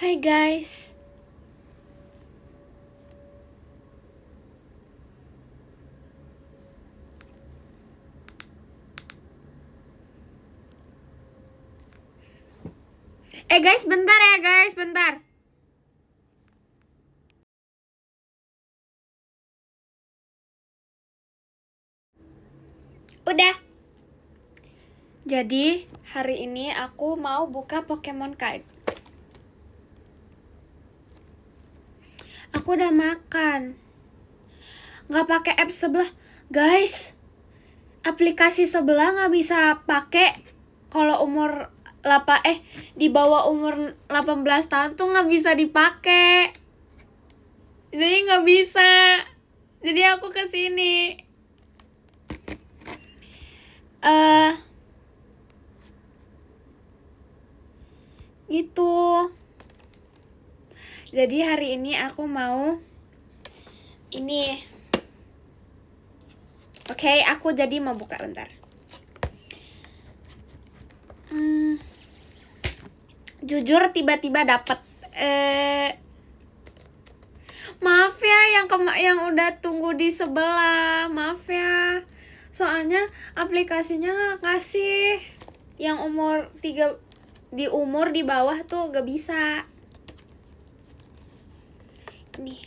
Hai guys. Guys, bentar ya guys, bentar. Udah. Jadi, hari ini aku mau buka Pokemon card. Aku udah makan. Nggak pakai app sebelah. Guys, aplikasi sebelah nggak bisa pakai kalau umur di bawah umur 18 tahun tuh nggak bisa dipakai. Jadi nggak bisa. Jadi aku kesini. Gitu. Jadi hari ini aku mau ini. Oke, aku jadi mau buka bentar. Jujur tiba-tiba dapet. Maaf ya yang udah tunggu di sebelah. Maaf ya. Soalnya aplikasinya nggak kasih. Yang umur di bawah tuh gak bisa. Nih.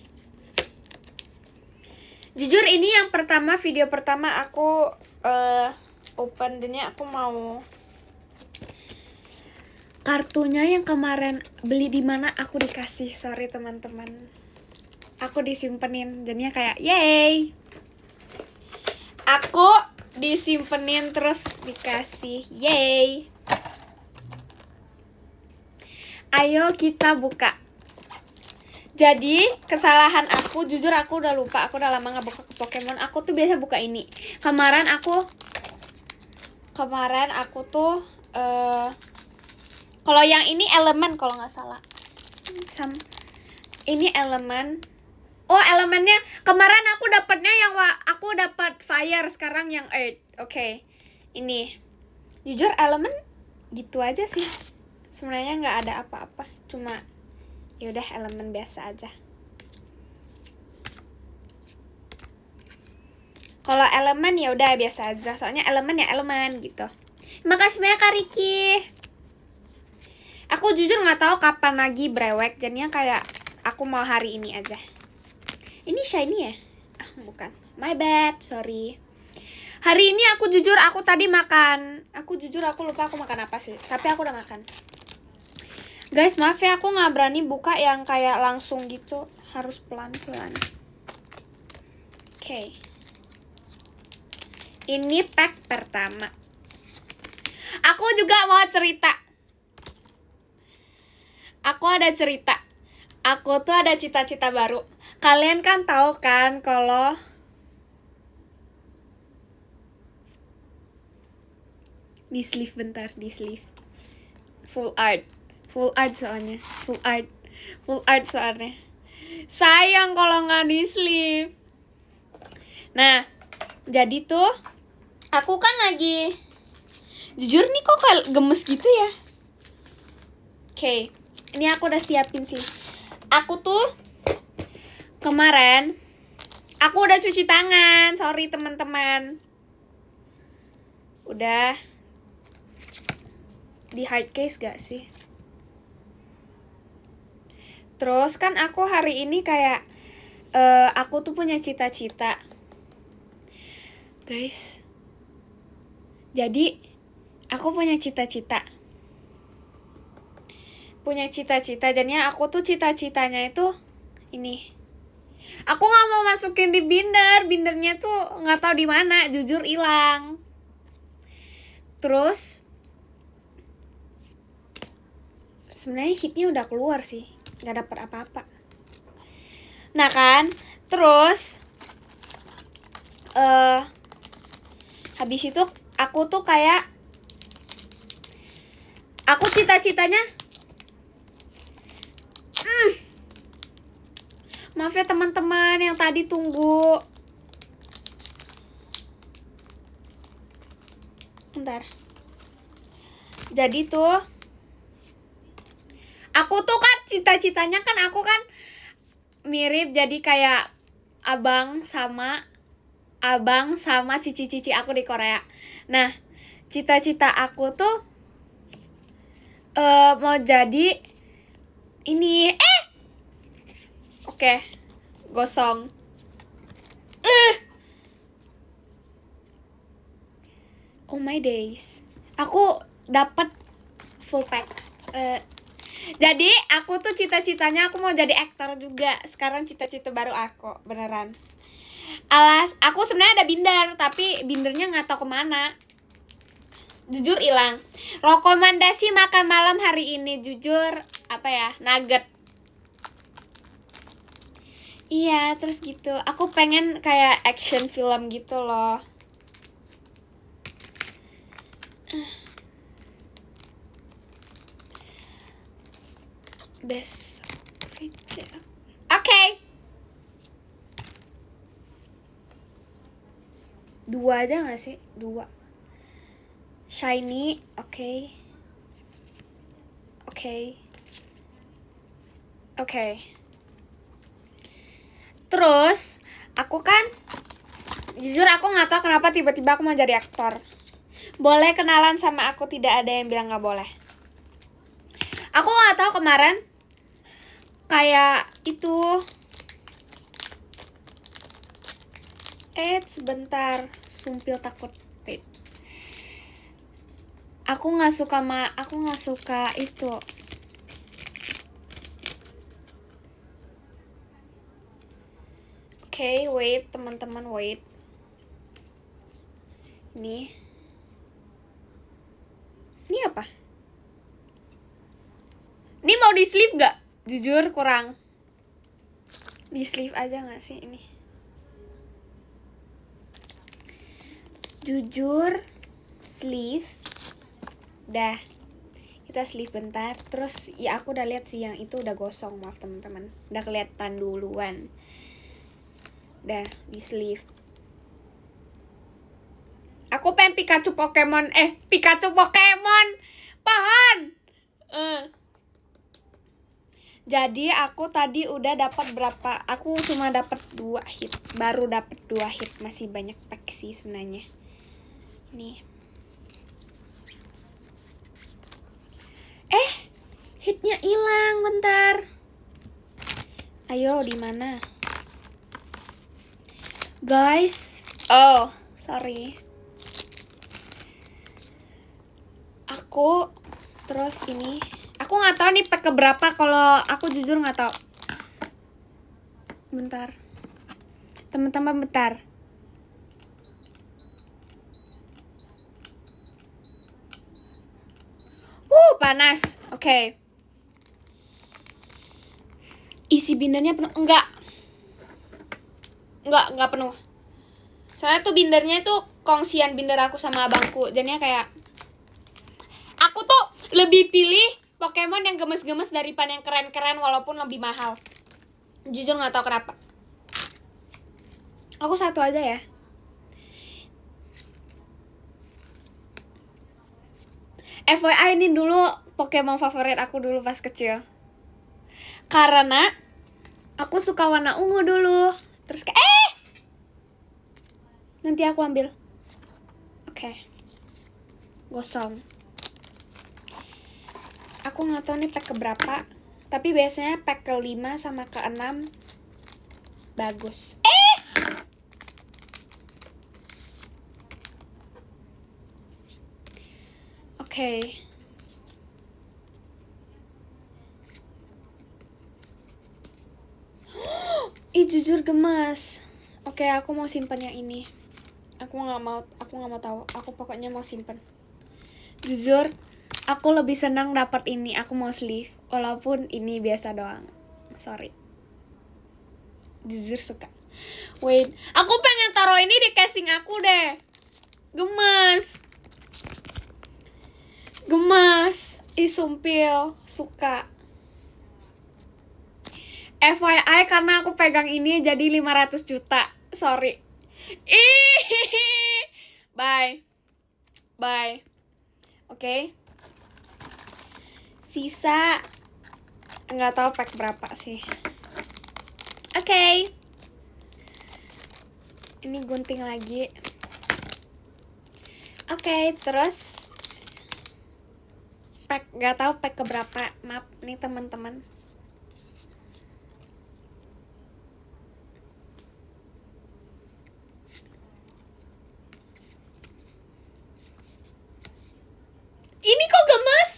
Jujur ini yang video pertama aku open, dan aku mau kartunya yang kemarin beli di mana aku dikasih. Sorry teman-teman, aku disimpenin, jadinya kayak yay, aku disimpenin terus dikasih, yay. Ayo kita buka. Jadi kesalahan aku, jujur aku udah lupa, aku udah lama gak buka Pokemon. Aku tuh biasa buka ini. Kemarin aku tuh kalau yang ini elemen kalau nggak salah. Ini elemen. Oh, elemennya kemarin aku dapatnya aku dapat fire, sekarang yang earth. Oke. Ini. Jujur elemen gitu aja sih. Sebenarnya nggak ada apa-apa, cuma yaudah elemen biasa aja. Kalau elemen ya udah biasa aja, soalnya elemen ya elemen gitu. Makasih banyak Kak Riki. Aku jujur nggak tahu kapan lagi brewek, jadinya kayak aku mau hari ini aja. Ini shiny ya? Bukan. My bad, sorry. Hari ini aku tadi makan. Aku lupa aku makan apa sih. Tapi aku udah makan. Guys, maaf ya, aku nggak berani buka yang kayak langsung gitu. Harus pelan-pelan. Oke. Ini pack pertama. Aku juga mau cerita. Aku ada cerita. Aku tuh ada cita-cita baru. Kalian kan tahu kan kalau di sleeve full art soalnya sayang kalau nggak di sleeve. Nah, jadi tuh aku kan lagi, jujur nih kok kayak gemes gitu ya. Oke, ini aku udah siapin sih. Aku tuh kemarin aku udah cuci tangan, sorry teman-teman. Udah di hard case gak sih? Terus kan aku hari ini kayak aku tuh punya cita-cita, guys. Jadi aku punya cita-cita, jadinya aku tuh cita-citanya itu ini. Aku nggak mau masukin di bindernya tuh nggak tahu di mana, jujur hilang. Terus sebenarnya hitnya udah keluar sih, nggak dapet apa-apa. Nah kan, terus habis itu aku tuh kayak aku cita-citanya maaf ya teman-teman yang tadi tunggu. Bentar. Jadi tuh Aku tuh kan cita-citanya kan aku kan mirip jadi kayak abang sama cici-cici aku di Korea. Nah, cita-cita aku tuh mau jadi ini. Oke, gosong. Oh my days. Aku dapat full pack. Jadi aku tuh cita-citanya aku mau jadi aktor juga. Sekarang cita-cita baru aku, beneran. Aku sebenarnya ada binder, tapi bindernya nggak tahu kemana. Jujur hilang. Rekomendasi makan malam hari ini, jujur apa ya, nugget. Iya, terus gitu. Aku pengen kayak action film gitu loh. Best Oke. 2 aja gak sih? 2. Shiny, oke. Terus, aku kan jujur aku gak tahu kenapa tiba-tiba aku mau jadi aktor. Boleh kenalan sama aku, tidak ada yang bilang gak boleh. Aku gak tahu kemarin kayak itu. Sebentar, sumpil takut. Wait. Aku nggak suka itu. Oke, wait, teman-teman, wait. Ini apa? Ini mau di sleeve gak? Jujur kurang. Di sleeve aja gak sih ini? Jujur sleeve. Dah. Kita sleeve bentar. Terus ya aku udah lihat sih yang itu udah gosong, maaf teman-teman. Udah kelihatan duluan. Dah, di sleeve. Aku pengen Pikachu Pokemon. Pahan. Jadi aku tadi udah dapat berapa? Aku cuma dapat 2 hit. Baru dapat 2 hit. Masih banyak pack sih sebenarnya. Nih. Hitnya hilang, bentar. Ayo, di mana? Guys. Oh, sorry. Aku terus ini. Aku nggak tahu nih pack keberapa, kalau aku jujur nggak tahu. Bentar. Teman-teman bentar. Panas. Oke. Isi bindernya penuh? Enggak penuh. Soalnya tuh bindernya tuh kongsian binder aku sama abangku. Jadinya kayak aku tuh lebih pilih Pokemon yang gemes-gemes daripada yang keren-keren walaupun lebih mahal. Jujur nggak tahu kenapa. Aku satu aja ya. FYI ini dulu Pokemon favorit aku dulu pas kecil. Karena aku suka warna ungu dulu. Terus kayak nanti aku ambil. Oke. Gosong. Aku nggak tahu nih pack keberapa. Tapi biasanya pack ke-5 sama ke-6 bagus. Oke. Jujur gemas. Oke, aku mau simpan yang ini. Aku nggak mau tahu. Aku pokoknya mau simpan. Jujur, aku lebih senang dapat ini. Aku mau sleeve, walaupun ini biasa doang. Sorry. Jujur suka. Wait, aku pengen taruh ini di casing aku deh. Gemas. Sumpil, suka. FYI karena aku pegang ini jadi 500 juta. Sorry. Bye. Oke. Sisa nggak tahu pack berapa sih. Oke. Ini gunting lagi. Oke, terus pack nggak tahu pack keberapa. Maaf nih teman-teman. Ini kok gemes?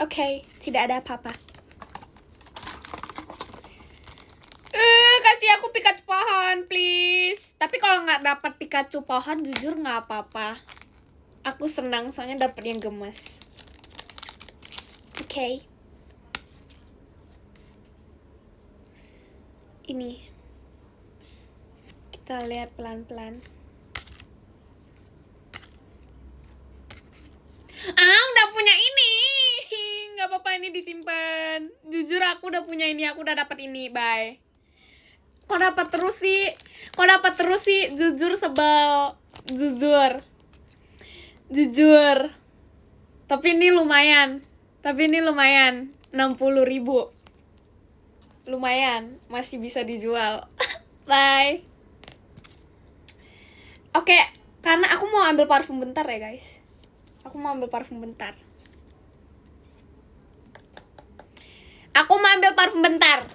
Oke, tidak ada apa-apa. Kasih aku Pikachu pohon, please. Tapi kalau nggak dapat Pikachu pohon, jujur nggak apa-apa. Aku senang soalnya dapat yang gemes. Oke. Ini. Kita lihat pelan-pelan. Udah punya ini. Nggak apa-apa, ini disimpan. Jujur aku udah punya ini, aku udah dapat ini. Bye. Kok dapat terus sih? Jujur sebel. Jujur. Tapi ini lumayan. 60.000. Lumayan, masih bisa dijual. Bye. Oke, karena aku mau ambil parfum bentar ya, guys.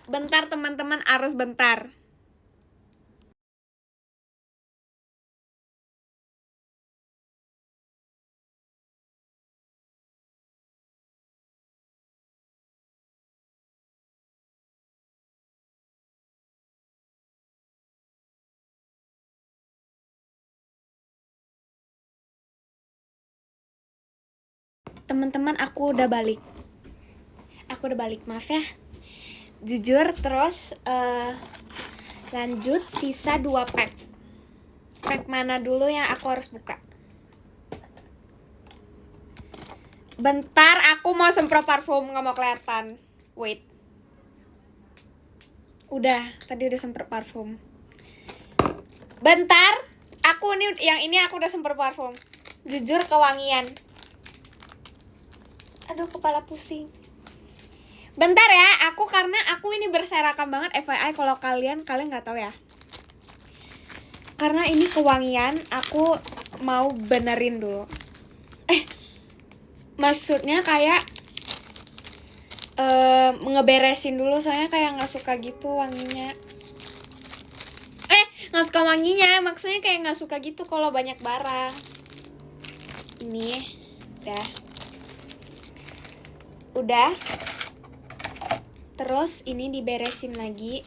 Bentar teman-teman, harus bentar. Teman-teman, aku udah balik, maaf ya. Jujur, terus lanjut sisa 2 pack. Pack mana dulu yang aku harus buka? Bentar, aku mau semprot parfum, nggak mau kelihatan. Wait. Tadi udah semprot parfum. Bentar, yang ini aku udah semprot parfum. Jujur kewangian. Aduh, kepala pusing. Bentar ya, karena aku ini berserakan banget. FYI kalau kalian nggak tahu ya. Karena ini kewangian, aku mau benerin dulu. Maksudnya kayak ngeberesin dulu, soalnya kayak nggak suka gitu wanginya. Nggak suka wanginya, maksudnya kayak nggak suka gitu kalau banyak barang. Ini udah. Terus ini diberesin lagi.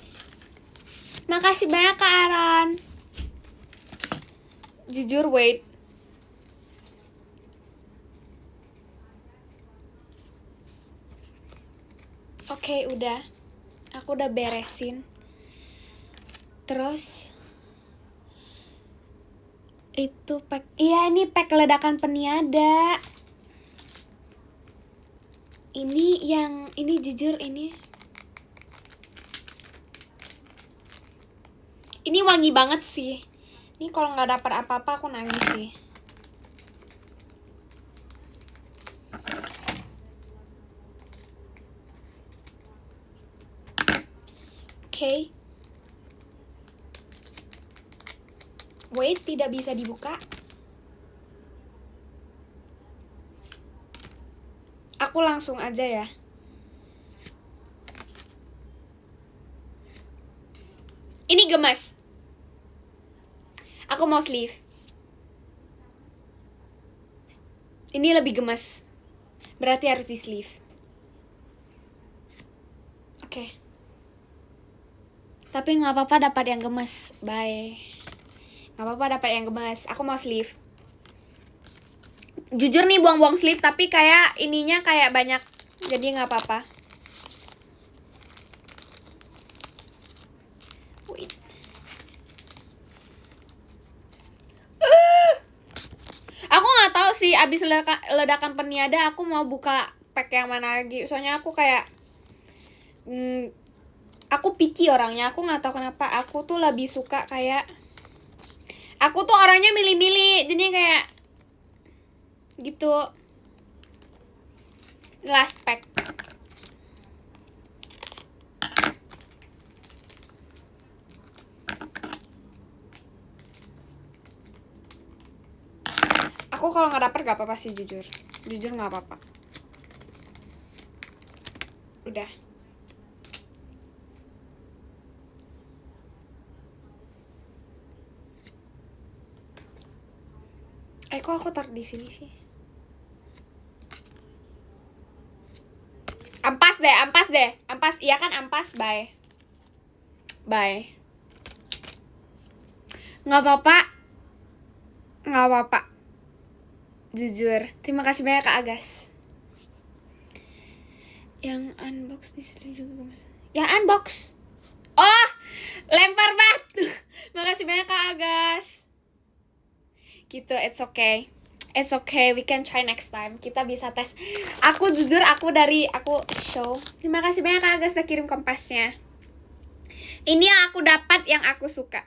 Makasih banyak Kak Aran. Jujur, wait. Oke, udah. Aku udah beresin. Terus itu pack. Iya, ini pack ledakan peniada. Ini jujur ini wangi banget sih. Ini kalau nggak dapat apa-apa aku nangis sih. Oke. Wait, tidak bisa dibuka. Aku langsung aja ya. Ini gemes. Aku mau sleeve. Ini lebih gemes. Berarti harus di sleeve. Oke. Tapi nggak apa-apa dapat yang gemes. Bye. Nggak apa-apa dapat yang gemes. Aku mau sleeve. Jujur nih buang-buang sleeve, tapi kayak ininya kayak banyak. Jadi nggak apa-apa. Aku nggak tahu sih, abis ledakan peniada aku mau buka pack yang mana lagi. Soalnya aku kayak aku picky orangnya. Aku nggak tahu kenapa. Aku tuh lebih suka kayak, aku tuh orangnya milih-milih. Jadi kayak gitu. Last pack. Aku kalau nggak dapet gak apa-apa sih, jujur nggak apa-apa. Udah. Kok aku taruh di sini sih? Ampas deh. Iya kan ampas, bye. Nggak apa-apa. Jujur, terima kasih banyak Kak Agas. Yang unbox di sini juga gemes. Yang unbox. Oh, lempar batu. Makasih banyak Kak Agas. Gitu, it's okay, we can try next time. Kita bisa tes. Aku jujur, aku show. Terima kasih banyak Kak Agas udah kirim kompasnya. Ini yang aku dapat, yang aku suka.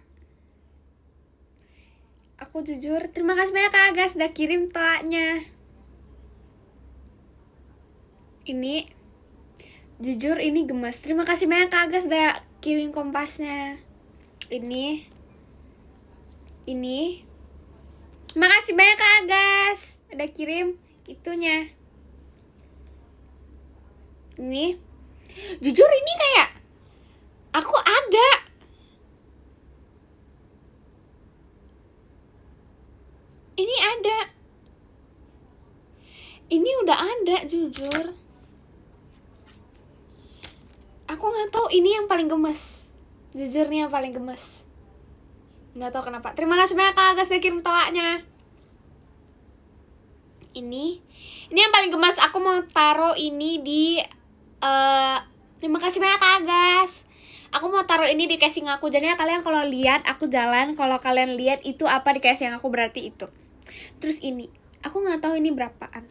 Aku jujur, terima kasih banyak Kak Agas udah kirim toanya. Ini jujur ini gemes. Terima kasih banyak Kak Agas udah kirim kompasnya. Ini makasih banyak Kak Agas udah kirim itunya. Ini jujur ini kayak aku ada. Ini ada. Ini udah ada, jujur. Aku nggak tahu ini yang paling gemes. Jujur nih yang paling gemes. Nggak tahu kenapa. Terima kasih banyak Kak Agas udah kirim toanya. Ini yang paling gemes. Aku mau taruh ini di terima kasih banyak Kak Agas. Aku mau taruh ini di casing aku. Jadi kalian kalau lihat aku jalan, kalau kalian lihat itu apa di casing aku, berarti itu. Terus ini, aku nggak tahu ini berapaan.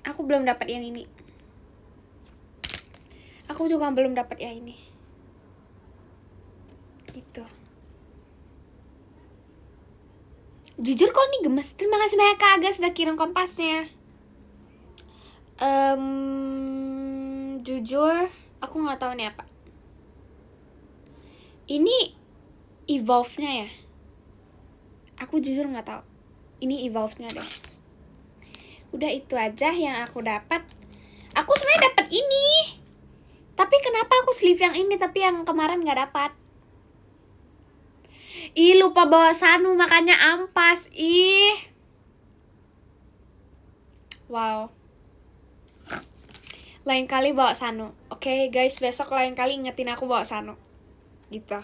Aku belum dapat yang ini. Aku juga belum dapat yang ini. Gitu. Jujur kok ini gemes. Terima kasih banyak Kak Agas udah kirim kompasnya. Jujur, aku nggak tahu nih apa. Ini evolve-nya ya. Aku jujur nggak tahu. Ini evolve-nya deh. Udah itu aja yang aku dapat. Aku sebenarnya dapat ini. Tapi kenapa aku sleeve yang ini tapi yang kemarin nggak dapat? Ih, lupa bawa Sanu makanya ampas. Ih. Wow. Lain kali bawa Sanu. Oke, guys, besok lain kali ingetin aku bawa Sanu. Gitu.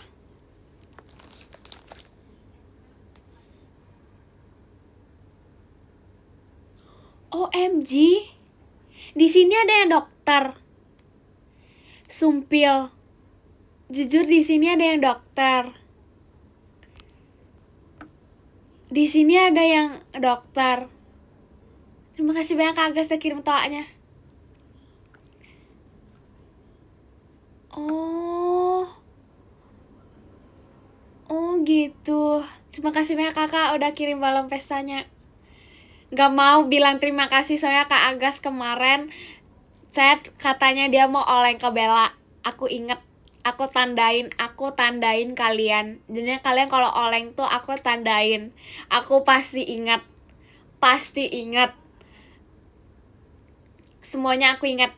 OMG. Di sini ada yang dokter. Sumpil. Jujur di sini ada yang dokter. Di sini ada yang dokter. Terima kasih banyak Kak Agas udah kirim toanya. Oh gitu. Terima kasih banyak Kakak udah kirim balon pestanya. Gak mau bilang terima kasih soalnya Kak Agas kemarin chat katanya dia mau oleng ke Bella. Aku inget, aku tandain kalian. Jadi kalian kalau oleng tuh aku tandain. Aku pasti ingat. Semuanya aku ingat.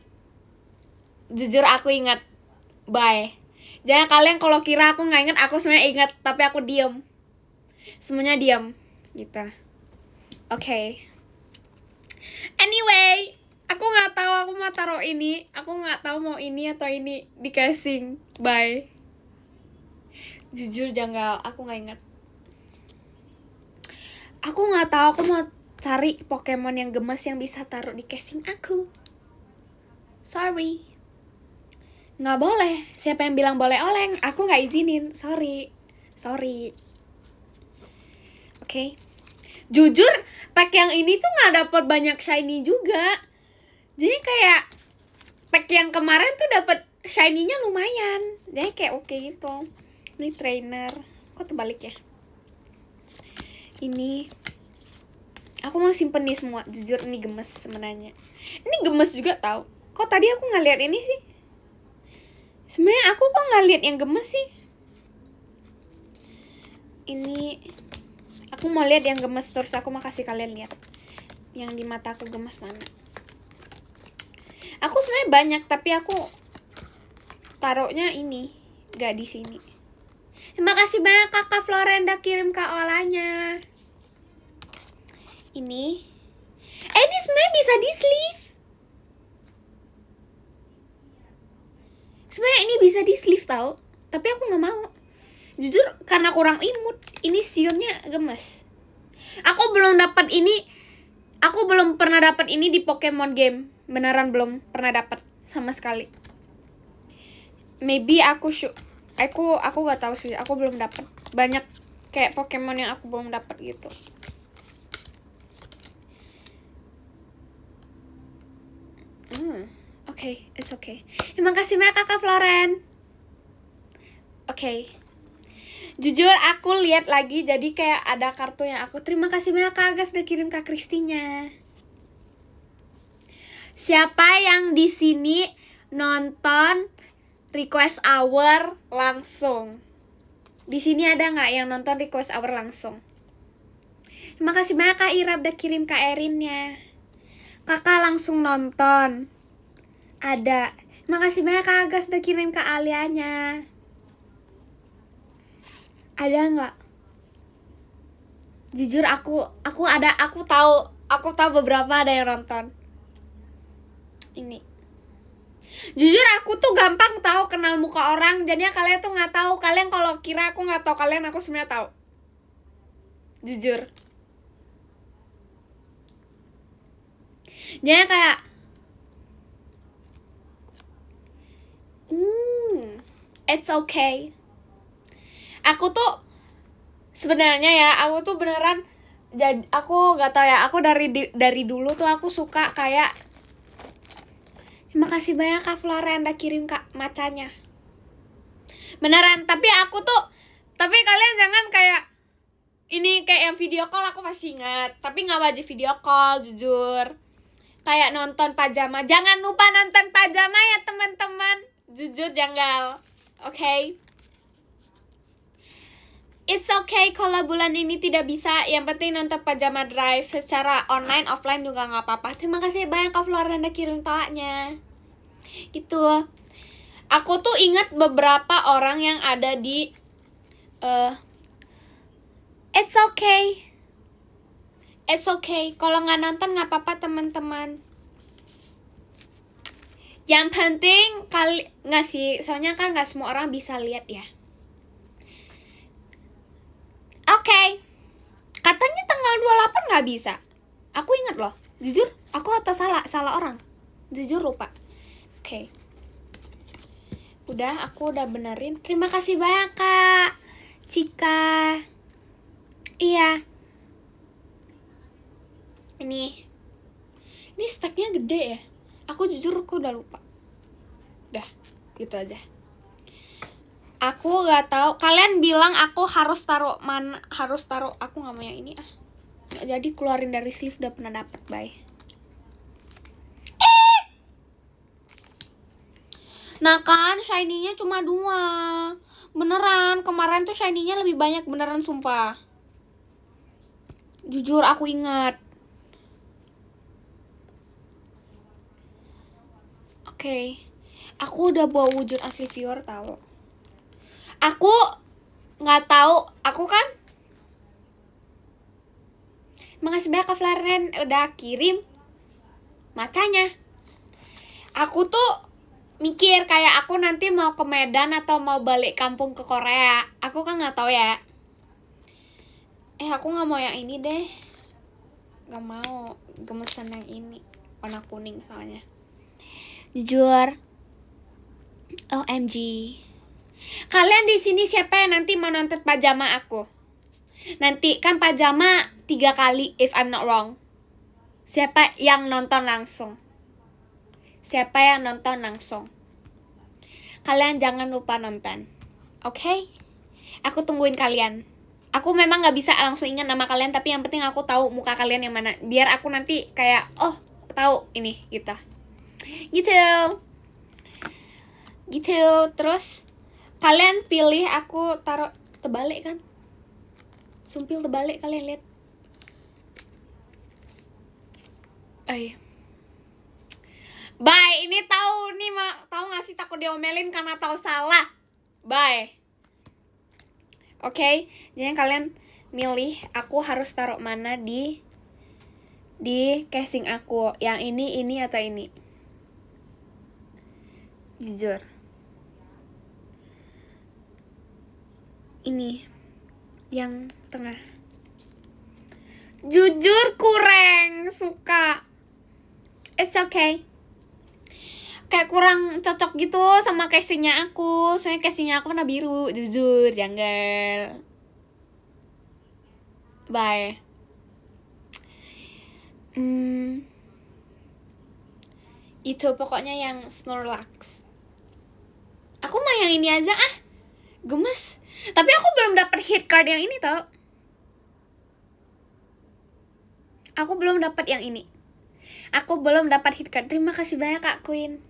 Jujur aku ingat. Bye. Jangan kalian kalau kira aku nggak ingat, aku sebenarnya ingat, tapi aku diem. Semuanya diem, gitu. Oke. Anyway, aku nggak tahu aku mau taruh ini. Aku nggak tahu mau ini atau ini di casing. Bye. Jujur janggal, aku nggak ingat. Aku nggak tahu aku mau cari Pokemon yang gemes yang bisa taruh di casing aku. Sorry. Nggak boleh. Siapa yang bilang boleh oleng? Aku nggak izinin. Sorry. Oke. Jujur, pack yang ini tuh nggak dapet banyak shiny juga. Jadi kayak pack yang kemarin tuh dapet shiny-nya lumayan. Jadi kayak oke gitu. Ini trainer. Kok terbalik ya? Ini. Aku mau simpen nih semua. Jujur ini gemes sebenarnya. Ini gemes juga tau. Kok tadi aku nggak lihat ini sih? Sebenarnya aku kok nggak lihat yang gemes sih? Ini aku mau lihat yang gemes, terus aku mau kasih kalian lihat yang di mata aku gemes mana. Aku sebenarnya banyak, tapi aku taruhnya ini, gak di sini. Terima kasih banyak Kakak Florenda kirim ke olanya. Ini sebenarnya bisa di sleeve. Sebenarnya ini bisa di sleeve tau, tapi aku nggak mau. Jujur karena kurang imut. Ini sionnya gemes. Aku belum dapat ini. Aku belum pernah dapat ini di Pokemon game. Beneran belum pernah dapat sama sekali. Maybe aku gak tahu sih. Aku belum dapat. Banyak kayak Pokemon yang aku belum dapat gitu. Okay, it's okay. Terima kasih banyak Kakak Floren. Okay. Jujur aku lihat lagi, jadi kayak ada kartu yang aku terima kasih banyak Kak Agas udah kirim Kak Kristinya. Siapa yang di sini nonton request hour langsung? Di sini ada nggak yang nonton request hour langsung? Terima kasih banyak Kak Ira udah kirim Kak Erinnya. Kakak langsung nonton. Ada. Terima kasih banyak Kak Agas udah kirim Kak Alianya. Ada nggak? Jujur aku tahu beberapa ada yang nonton. Ini. Jujur aku tuh gampang tahu kenal muka orang, jadinya kalian tuh nggak tahu. Kalian kalau kira aku nggak tahu kalian, aku sebenarnya tahu. Jujur. Jadinya kayak it's okay. Aku tuh sebenarnya ya, aku tuh beneran aku nggak tahu ya, aku dari dulu tuh aku suka kayak terima kasih banyak Kak Flora yang udah kirim Kak macanya. Beneran, tapi kalian jangan kayak ini kayak yang video call aku pasti ingat, tapi nggak wajib video call jujur. Kayak nonton pajama, jangan lupa nonton pajama ya teman-teman. Jujur janggal. Okay. It's okay kalau bulan ini tidak bisa, yang penting nonton Pajama Drive secara online, offline juga gak apa-apa. Terima kasih banyak Kak Flora yang kirim toanya. Itu aku tuh ingat beberapa orang yang ada di it's okay. It's okay, kalau gak nonton gak apa-apa teman-teman. Yang penting gak sih, soalnya kan gak semua orang bisa lihat ya. Okay. Katanya tanggal 28 gak bisa. Aku ingat loh. Jujur, aku atau salah orang. Jujur lupa. Okay. Aku udah benerin. Terima kasih banyak Kak Cika. Iya. Ini stacknya gede ya. Aku udah lupa. Udah, gitu aja. Aku gak tahu. Kalian bilang aku harus taruh mana? Aku nggak mau yang ini ah. Jadi keluarin dari sleeve, udah pernah dapet. Bye. Nah kan shiny-nya cuma 2. Beneran, kemarin tuh shiny-nya lebih banyak beneran sumpah. Jujur aku ingat. Oke. Aku udah bawa wujud asli viewer tahu. Aku nggak tahu, aku kan. Makasih banyak Kak Flaren udah kirim macanya. Aku tuh mikir kayak aku nanti mau ke Medan atau mau balik kampung ke Korea. Aku kan nggak tahu ya. Aku nggak mau yang ini deh. Nggak mau gemesan yang ini, warna kuning soalnya. Jujur. OMG. Kalian di sini siapa yang nanti mau nonton pajama aku? Nanti kan pajama 3 kali if I'm not wrong. Siapa yang nonton langsung? Kalian jangan lupa nonton. Okay? Aku tungguin kalian. Aku memang gak bisa langsung ingat nama kalian, tapi yang penting aku tahu muka kalian yang mana. Biar aku nanti kayak, oh tahu ini gitu. Gitu. Terus kalian pilih, aku taruh terbalik kan, sumpil terbalik, kalian lihat. Bye, ini tahu nih, tahu nggak sih, takut diomelin karena tahu salah. Bye. Oke, jadi kalian milih aku harus taruh mana di casing aku, yang ini atau ini. Jujur, ini yang tengah. Jujur kurang suka. It's okay. Kayak kurang cocok gitu sama casingnya aku. Soalnya casingnya aku warna biru. Jujur, janggal. Bye. Itu pokoknya yang Snorlax. Aku mau yang ini aja ah. Gemes. Tapi aku belum dapat hit card yang ini tau. Aku belum dapat yang ini. Aku belum dapat hit card. Terima kasih banyak Kak Queen.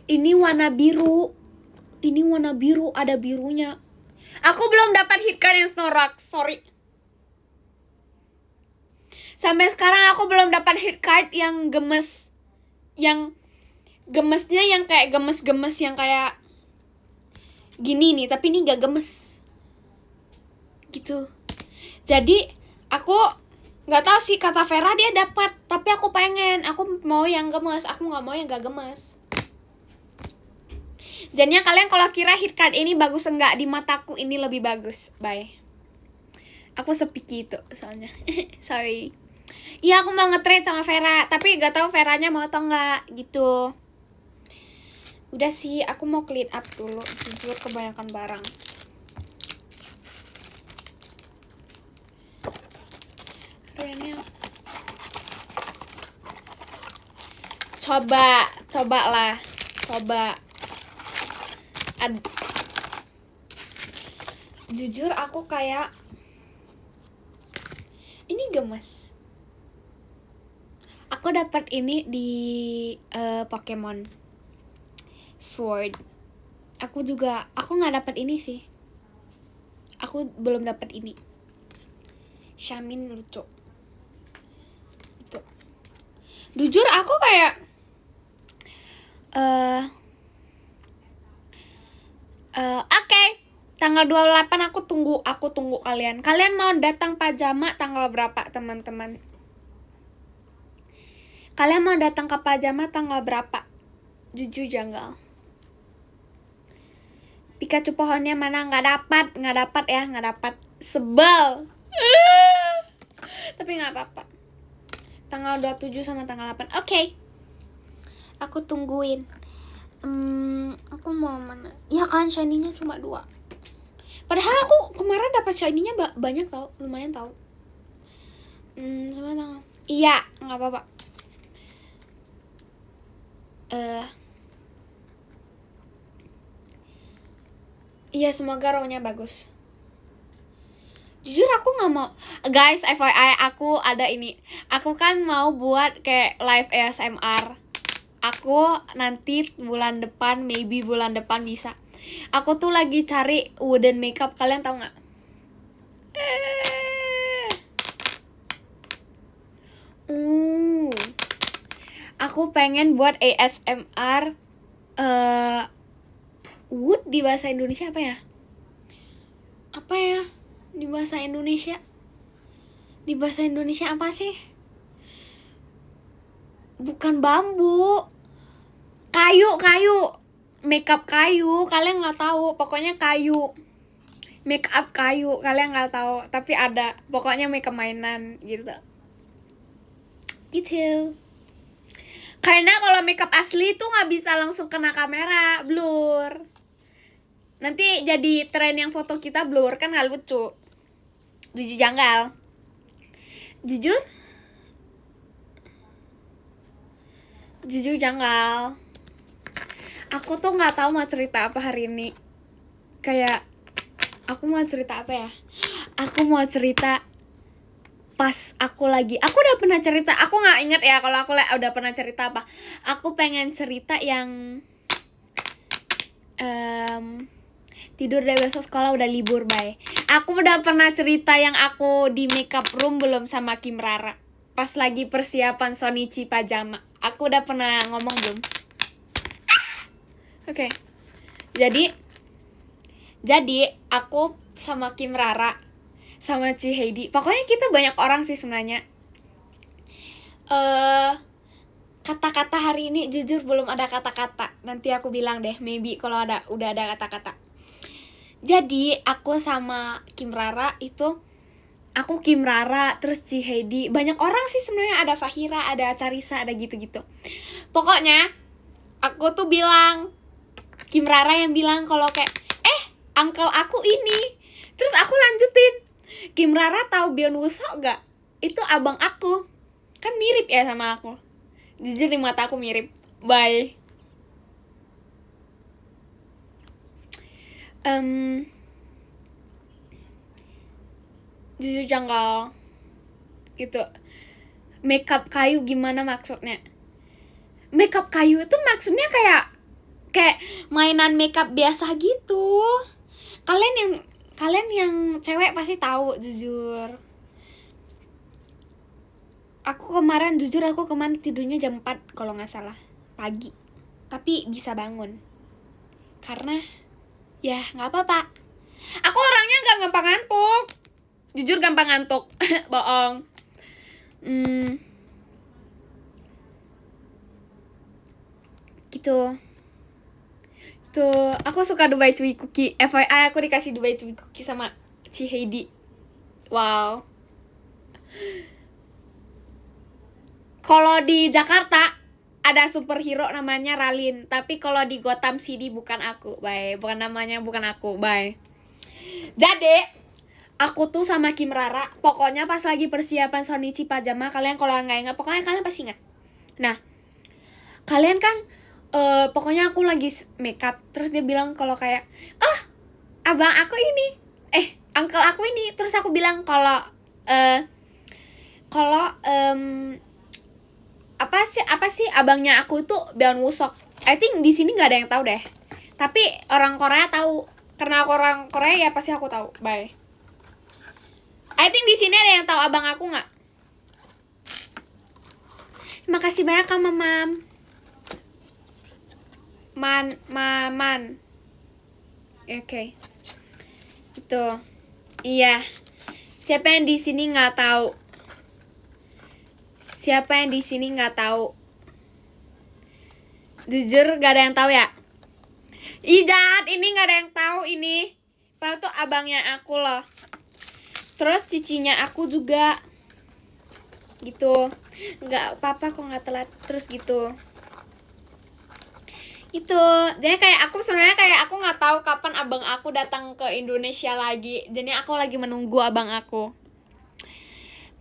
Ini warna biru. Ini warna biru, ada birunya. Aku belum dapat hit card yang Snorlax, sorry. Sampai sekarang aku belum dapat hit card yang gemes. Yang gemesnya yang kayak gemes-gemes yang kayak gini nih, tapi ini gak gemes. Gitu. Jadi aku nggak tahu sih, kata Vera dia dapat, tapi aku pengen, aku mau yang gemes, aku nggak mau yang gak gemes. Jadinya kalian kalau kira hit card ini bagus enggak, di mataku ini lebih bagus. Bye. Aku sepiki itu soalnya. Sorry. Iya, aku mau nge-trade sama Vera, tapi gak tahu Veranya mau atau enggak gitu. Udah sih, aku mau clean up dulu. Jujur kebanyakan barang. Coba. Jujur aku kayak ini gemes. Aku dapat ini di Pokemon Sword. Aku nggak dapat ini sih. Aku belum dapat ini. Shamin lucu. Itu. Jujur aku kayak oke. Tanggal 28 aku tunggu kalian. Kalian mau datang pajama tanggal berapa, teman-teman? Kalian mau datang ke pajama tanggal berapa? Jujur janggal. Pikachu pohonnya mana? Nggak dapat. Sebel. Tapi nggak apa-apa. Tanggal 27 sama tanggal 8. Oke. Aku tungguin. Aku mau mana? Ya kan, shiny-nya cuma 2. Padahal aku kemarin dapat shiny-nya banyak tau, lumayan tau. Sama tanggal. Iya, nggak apa-apa. Iya, semoga rohnya bagus. Jujur aku nggak mau, guys, FYI aku ada ini. Aku kan mau buat kayak live ASMR. Aku nanti maybe bulan depan bisa. Aku tuh lagi cari wooden makeup, kalian tahu nggak? Aku pengen buat ASMR wood di bahasa Indonesia apa ya? Di bahasa Indonesia apa sih? Bukan bambu. Kayu. Makeup kayu, kalian nggak tahu. Pokoknya kayu. Makeup kayu, kalian nggak tahu. Tapi ada. Pokoknya makeup mainan gitu. Karena kalau makeup asli tuh nggak bisa langsung kena kamera, blur. Nanti jadi tren yang foto kita blur, kan nggak lucu. Jujur janggal. Jujur janggal. Aku tuh nggak tahu mau cerita apa hari ini. Kayak aku mau cerita apa ya? Aku mau cerita pas aku udah pernah cerita, aku nggak inget ya kalau aku udah pernah cerita apa. Aku pengen cerita yang tidur deh besok sekolah udah libur, bye. Aku udah pernah cerita yang aku di makeup room belum sama Kim Rara pas lagi persiapan Shonichi pajama. Aku udah pernah ngomong belum? Oke. Jadi aku sama Kim Rara sama Ci Heidi, pokoknya kita banyak orang sih sebenarnya. Kata-kata hari ini jujur belum ada kata-kata. Nanti aku bilang deh, maybe kalau udah ada kata-kata. Jadi aku sama Kim Rara itu, aku Kim Rara terus Ci Heidi, banyak orang sih sebenarnya, ada Fahira, ada Carisa, ada gitu-gitu. Pokoknya aku tuh bilang, Kim Rara yang bilang kalau kayak uncle aku ini. Terus aku lanjutin, Kim Rara tahu Byeon Wusok gak? Itu abang aku. Kan mirip ya sama aku. Jujur di mata aku mirip. Bye. Jujur janggal gitu. Makeup kayu gimana maksudnya? Makeup kayu itu maksudnya kayak mainan makeup biasa gitu. Kalian yang cewek pasti tahu, jujur. Aku kemarin tidurnya jam 4 kalau nggak salah pagi, tapi bisa bangun karena ya nggak apa-apa. Aku orangnya nggak gampang ngantuk, jujur gampang ngantuk. Bohong. Gitu. Tuh, aku suka Dubai Chewy Cookie. FYI aku dikasih Dubai Chewy Cookie sama Ci Heidi. Wow. Kalau di Jakarta ada superhero namanya Ralin, tapi kalau di Gotham City bukan aku, bye. Bukan aku, bye. Jadi, aku tuh sama Kim Rara, pokoknya pas lagi persiapan Shonichi pajama, kalian kalau nggak ingat, pokoknya kalian pasti ingat. Nah, kalian kan pokoknya aku lagi makeup, terus dia bilang kalau kayak, abang aku ini, uncle aku ini. Terus aku bilang kalau apa sih abangnya aku itu Byeon Wusok. I think di sini nggak ada yang tahu deh, tapi orang Korea tahu. Karena aku orang Korea ya pasti aku tahu. Bye. I think di sini ada yang tahu abang aku nggak? Terima kasih banyak Kak Mamam. Man. Oke. Itu. Iya. Siapa yang di sini nggak tahu? Jujur gak ada yang tahu ya? Ih jahat, ini gak ada yang tahu ini. Padahal tuh abangnya aku loh. Terus cicinya aku juga. Gitu. Gak apa-apa kok gak telat. Terus gitu. Itu. Jadi kayak aku sebenarnya aku gak tahu kapan abang aku datang ke Indonesia lagi. Jadi aku lagi menunggu abang aku.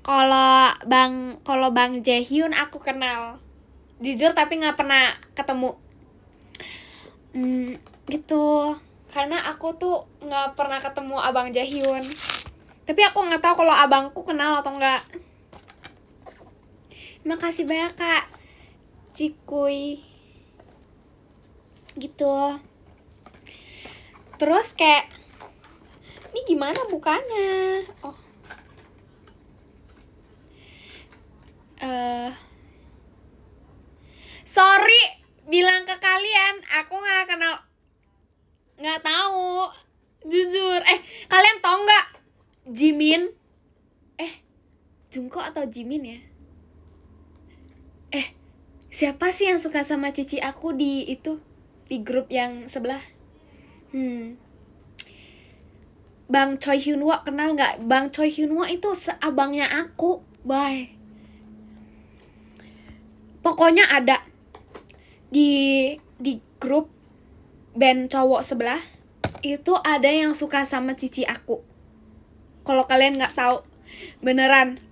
Kalau Bang Jaehyun aku kenal, jujur, tapi nggak pernah ketemu. Gitu. Karena aku tuh nggak pernah ketemu abang Jaehyun. Tapi aku nggak tahu kalau abangku kenal atau enggak. Terima kasih banyak Kak Cikuy. Gitu. Terus kayak, ini gimana bukanya? Sorry bilang ke kalian, aku nggak tahu, jujur. Kalian tau nggak Jimin? Jungkook atau Jimin ya? Siapa sih yang suka sama cici aku di grup yang sebelah? Bang Choi Hyunwoo, kenal nggak? Bang Choi Hyunwoo itu seabangnya aku, bye. Pokoknya ada di grup band cowok sebelah itu ada yang suka sama cici aku. Kalau kalian nggak tahu, beneran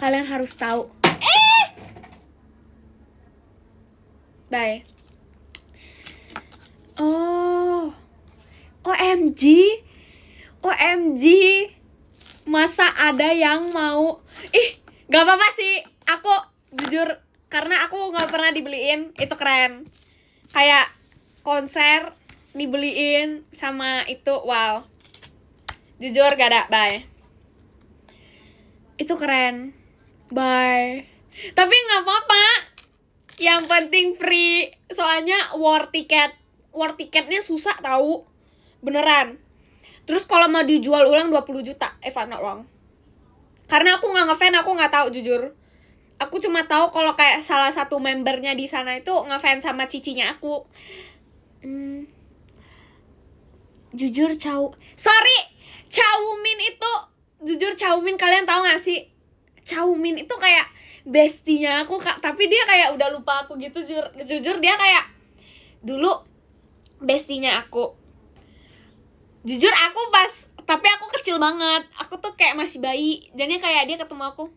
kalian harus tahu. Bye. OMG. Masa ada yang mau gak apa-apa sih. Aku jujur, karena aku gak pernah dibeliin, itu keren. Kayak konser dibeliin sama itu, wow. Jujur gak ada, bye. Itu keren, bye. Tapi gak apa-apa, yang penting free. Soalnya war tiketnya susah tahu, beneran. Terus kalau mau dijual ulang 20 juta, if I'm not wrong. Karena aku nggak ngefans, aku nggak tahu jujur. Aku cuma tahu kalau kayak salah satu membernya di sana itu ngefans sama cicinya aku. Jujur Chowmin itu, jujur Chowmin, kalian tahu nggak sih? Chowmin itu kayak bestinya aku, Kak. Tapi dia kayak udah lupa aku gitu, jujur dia kayak dulu bestinya aku. Jujur tapi aku kecil banget. Aku tuh kayak masih bayi. Jadinya kayak dia ketemu aku.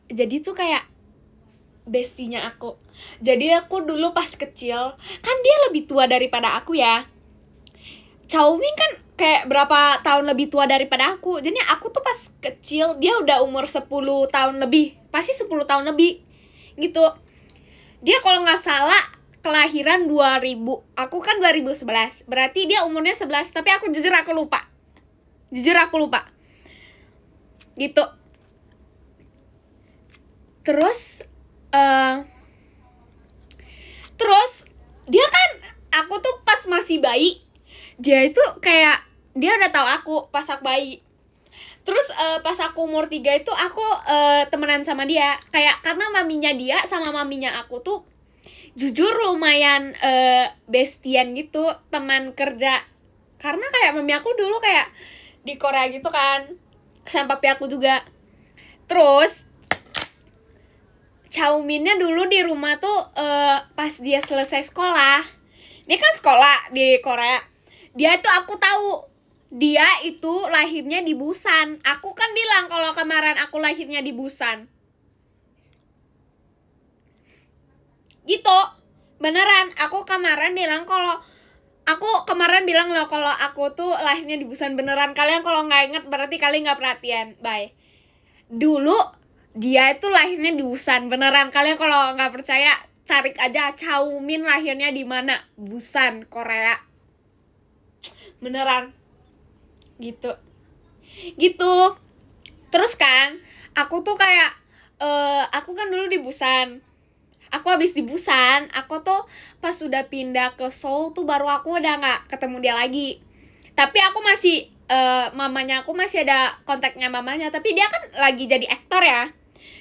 Jadi tuh kayak bestinya aku. Jadi aku dulu pas kecil, kan dia lebih tua daripada aku ya. Chowmin kan kayak berapa tahun lebih tua daripada aku. Jadi aku tuh pas kecil, dia udah umur 10 tahun lebih. Pasti 10 tahun lebih gitu. Dia kalau gak salah kelahiran 2000. Aku kan 2011. Berarti dia umurnya 11. Tapi aku jujur aku lupa. Gitu. Terus dia kan, aku tuh pas masih bayi, dia itu kayak dia udah tahu aku pas aku bayi. Terus pas aku umur 3 itu aku temenan sama dia. Kayak karena maminya dia sama maminya aku tuh jujur lumayan bestian gitu, teman kerja. Karena kayak mami aku dulu kayak di Korea gitu kan, sama papi aku juga. Terus Chowminnya dulu di rumah tuh pas dia selesai sekolah, dia kan sekolah di Korea. Dia tuh aku tahu dia itu lahirnya di Busan. Aku kan bilang kalau kemarin aku lahirnya di Busan. Gitu. Beneran, aku kemarin bilang loh kalau aku tuh lahirnya di Busan, beneran. Kalian kalau nggak inget berarti kalian nggak perhatian. Bye. Dulu dia itu lahirnya di Busan, beneran. Kalian kalau nggak percaya cari aja Chowmin lahirnya di mana, Busan, Korea. Beneran. Gitu. Terus kan aku tuh kayak aku kan dulu di Busan. Aku habis di Busan, aku tuh pas udah pindah ke Seoul tuh baru aku udah gak ketemu dia lagi. Tapi aku masih mamanya aku masih ada kontaknya mamanya. Tapi dia kan lagi jadi aktor ya,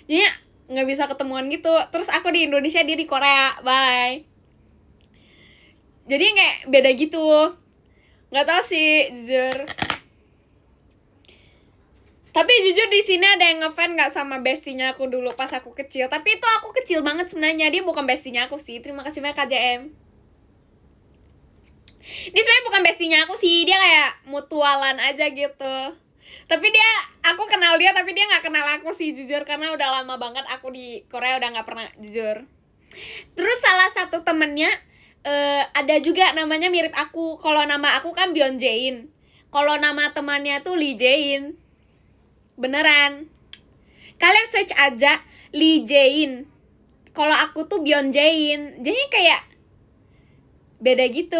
jadi gak bisa ketemuan gitu. Terus aku di Indonesia, dia di Korea. Bye. Jadi kayak beda gitu. Gak tau sih jujur. Tapi jujur di sini ada yang ngefans nggak sama bestinya aku dulu pas aku kecil. Tapi itu aku kecil banget sebenarnya. Dia bukan bestinya aku sih. Terima kasih banyak KJM. Dia sebenarnya bukan bestinya aku sih. Dia kayak mutualan aja gitu. Tapi aku kenal dia, tapi dia nggak kenal aku sih jujur. Karena udah lama banget aku di Korea, udah nggak pernah jujur. Terus salah satu temennya ada juga namanya mirip aku. Kalau nama aku kan Byeon Jae-in. Kalau nama temannya tuh Lee Jae-in. Beneran. Kalian search aja Lee Jae-in. Kalau aku tuh Byeon Jae-in. Jadi kayak beda gitu.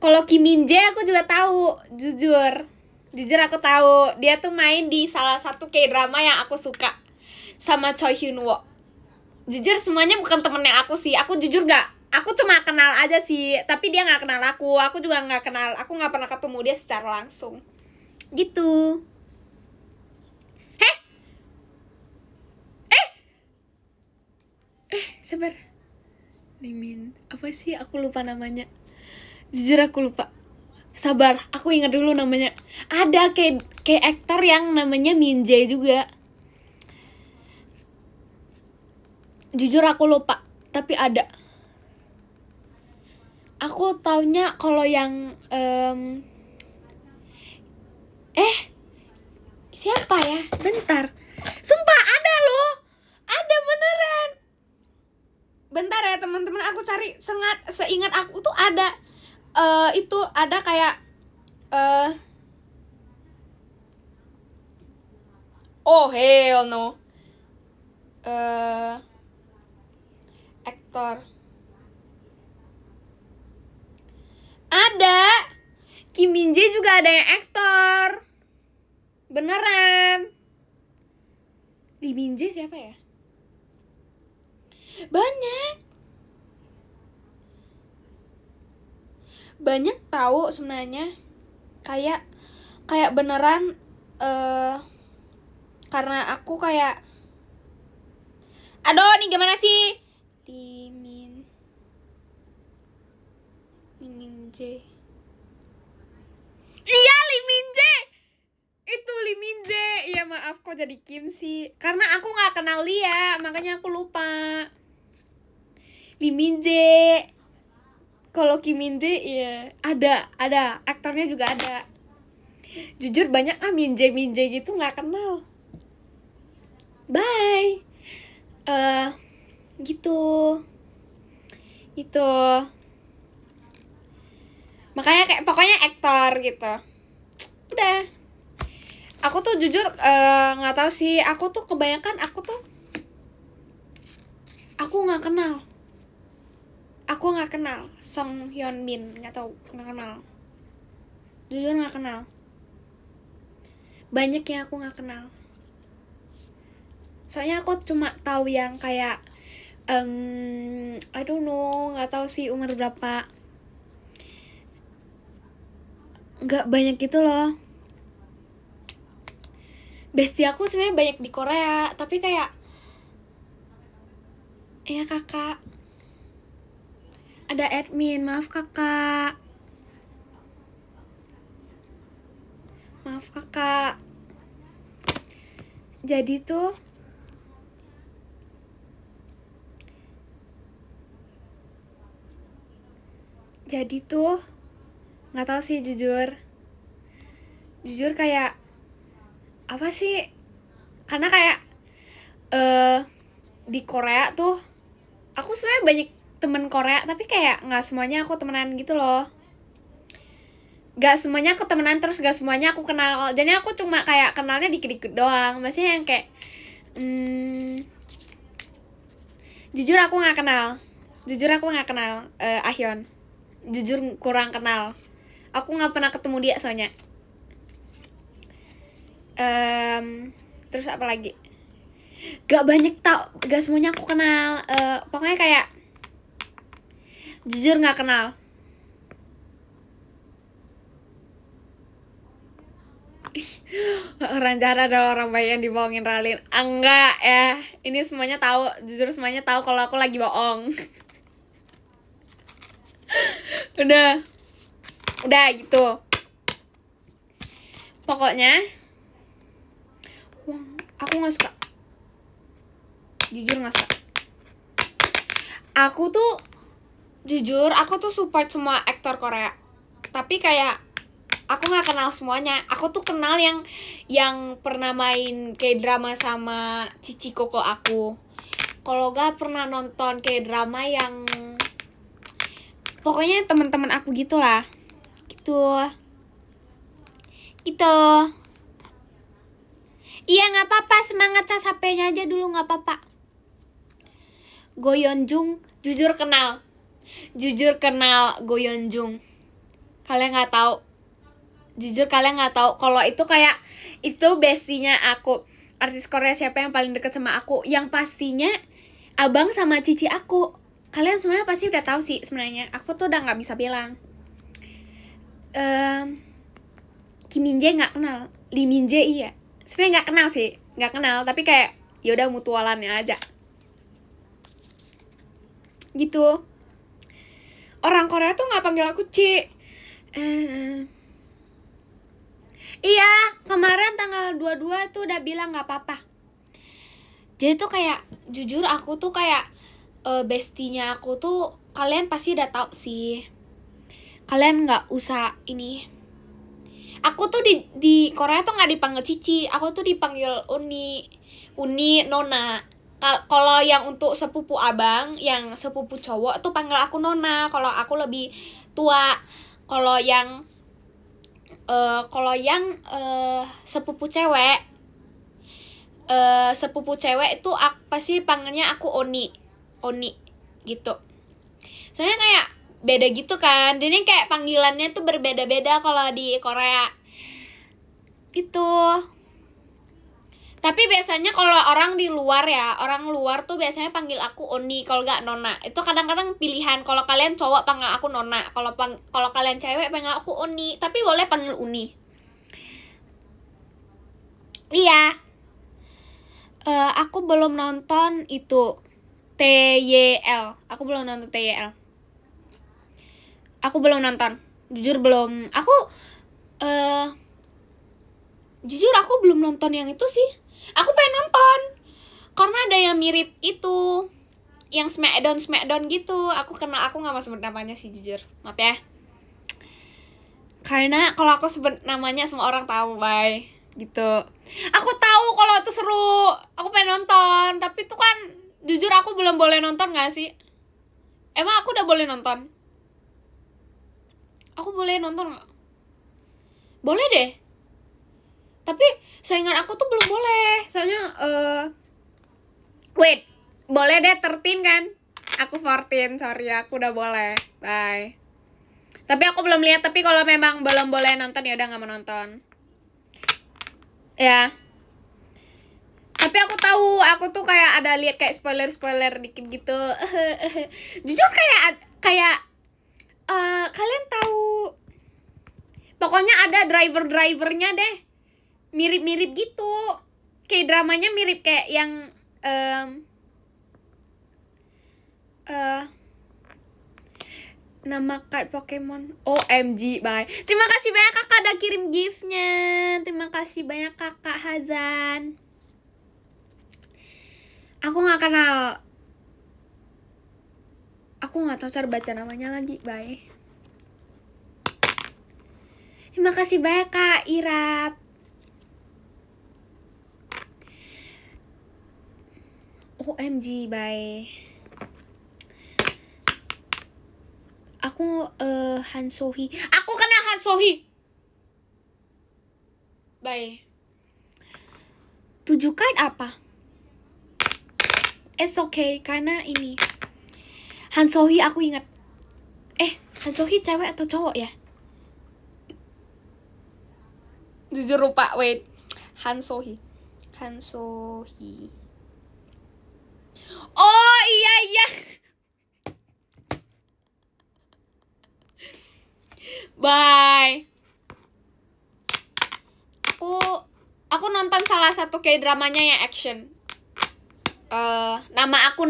Kalau Kim Min Jae aku juga tahu, jujur aku tahu. Dia tuh main di salah satu K-drama yang aku suka, sama Choi Hyun Woo. Jujur semuanya bukan temennya aku sih. Aku jujur aku cuma kenal aja sih. Tapi dia gak kenal aku. Aku juga gak kenal. Aku gak pernah ketemu dia secara langsung. Gitu. Sabar. Limin. Apa sih? Aku lupa namanya. Jujur aku lupa. Sabar, aku ingat dulu namanya. Ada kayak aktor yang namanya Min Jae juga. Jujur aku lupa, tapi ada. Aku taunya kalau yang siapa ya? Bentar. Sumpah ada loh. Ada beneran. Bentar ya teman-teman, aku cari. Seingat aku tuh ada. itu ada kayak oh hell no. Aktor. Ada. Kim Min Jae juga ada yang aktor. Beneran. Lee Min Jae siapa ya? Banyak tahu sebenarnya. Kayak beneran karena aku kayak aduh nih gimana sih? Lee Min Jae. Iya Lee Min Jae. Itu Lee Min Jae. Iya maaf kok jadi Kim sih. Karena aku nggak kenal dia, makanya aku lupa. Lee Min Jae. Kalau Kim Min Jae ya ada aktornya juga ada. Jujur banyak Min Jae gitu nggak kenal. Bye. Gitu. Makanya kayak pokoknya aktor gitu. Udah. Aku tuh jujur nggak tahu sih. Aku tuh kebanyakan aku nggak kenal. Aku nggak kenal Song Hyun Min, nggak kenal. Jujur nggak kenal. Banyak yang aku nggak kenal. Soalnya aku cuma tahu yang kayak I don't know, nggak tahu sih umur berapa. Nggak banyak gitu loh. Bestie aku sebenarnya banyak di Korea, tapi kayak ya kakak. Ada admin, maaf kakak. Jadi tuh nggak tahu sih jujur kayak apa sih, karena kayak di Korea tuh aku sebenarnya banyak temen Korea, tapi kayak nggak semuanya aku temenan gitu loh. Gak semuanya aku temenan, terus gak semuanya aku kenal. Jadi aku cuma kayak kenalnya dikit-dikit doang. Maksudnya yang kayak jujur aku gak kenal Ahyeon. Jujur kurang kenal. Aku gak pernah ketemu dia soalnya. Terus apa lagi? Gak banyak tau, gak semuanya aku kenal. Pokoknya kayak jujur gak kenal. Orang jahat adalah orang baik yang dibohongin Ralin. Enggak ya, ini semuanya tahu. Jujur semuanya tahu kalau aku lagi bohong. udah gitu. Pokoknya aku nggak suka. Jujur nggak suka. Aku tuh support semua aktor Korea, tapi kayak aku nggak kenal semuanya. Aku tuh kenal yang pernah main K-drama sama Cici Koko aku. Kalau gak pernah nonton K-drama yang pokoknya teman-teman aku gitulah. Gitu. Iya nggak apa-apa, semangat cas HP-nya aja dulu nggak apa-apa. Go Yeon-jung jujur kenal Go Yeon-jung. Kalian nggak tahu. Jujur kalian nggak tahu kalau itu kayak itu bestinya aku. Artis Korea siapa yang paling deket sama aku? Yang pastinya abang sama cici aku. Kalian semuanya pasti udah tahu sih sebenarnya. Aku tuh udah nggak bisa bilang. Kim Min Jae nggak kenal. Lee Min Jae iya. Sebenarnya nggak kenal tapi kayak yaudah mutualannya aja. Gitu. Orang Korea tuh nggak panggil aku Ci. Iya, kemarin tanggal 22 tuh udah bilang gak apa-apa. Jadi tuh kayak, jujur aku tuh kayak bestinya aku tuh kalian pasti udah tahu sih. Kalian gak usah ini. Aku tuh di Korea tuh gak dipanggil Cici, aku tuh dipanggil Uni, Nona. Kalau yang untuk sepupu abang, yang sepupu cowok tuh panggil aku Nona. Kalau aku lebih tua, Kalau yang sepupu cewek, itu pasti panggilnya aku Oni gitu. Soalnya kayak beda gitu kan, jadi kayak panggilannya tuh berbeda-beda kalau di Korea itu. Tapi biasanya kalau orang luar tuh biasanya panggil aku Oni, kalau nggak Nona. Itu kadang-kadang pilihan. Kalau kalian cowok panggil aku Nona, kalau kalian cewek panggil aku Oni, tapi boleh panggil Uni. Iya. Aku belum nonton itu TYL. Aku belum nonton TYL. Aku belum nonton. Jujur belum. Jujur aku belum nonton yang itu sih. Aku pengen nonton karena ada yang mirip itu, yang Smackdown gitu. Aku nggak mau sebut namanya sih, jujur, maaf ya. Karena kalau aku sebut namanya semua orang tahu, bye gitu. Aku tahu kalau itu seru, aku pengen nonton, tapi itu kan jujur aku belum boleh nonton nggak sih? Emang aku udah boleh nonton? Aku boleh nonton nggak? Boleh deh. Tapi saingan aku tuh belum boleh. Soalnya wait, boleh deh 13 kan? Aku 14, sorry, aku udah boleh. Bye. Tapi aku belum lihat, tapi kalau memang belum boleh nonton ya udah nggak mau nonton. Ya. Tapi aku tahu, aku tuh kayak ada lihat kayak spoiler dikit gitu. Jujur kayak kalian tahu, pokoknya ada drivernya deh, mirip gitu, kayak dramanya mirip kayak yang nama card Pokemon. OMG, bye. Terima kasih banyak kakak udah kirim giftnya. Terima kasih banyak kakak Hazan. Aku nggak kenal. Aku nggak tahu cara baca namanya lagi, bye. Terima kasih banyak kak Irap. OMG, bye. Aku Han Sohee. Aku kenal Han Sohee. Bye. 7 card apa? It's okay, karena ini Han Sohee aku ingat. Han Sohee cewek atau cowok ya? Jujur lupa, wait. Han Sohee. Oh iya. Bye. Aku nonton salah satu K-dramanya yang action. Nama aku.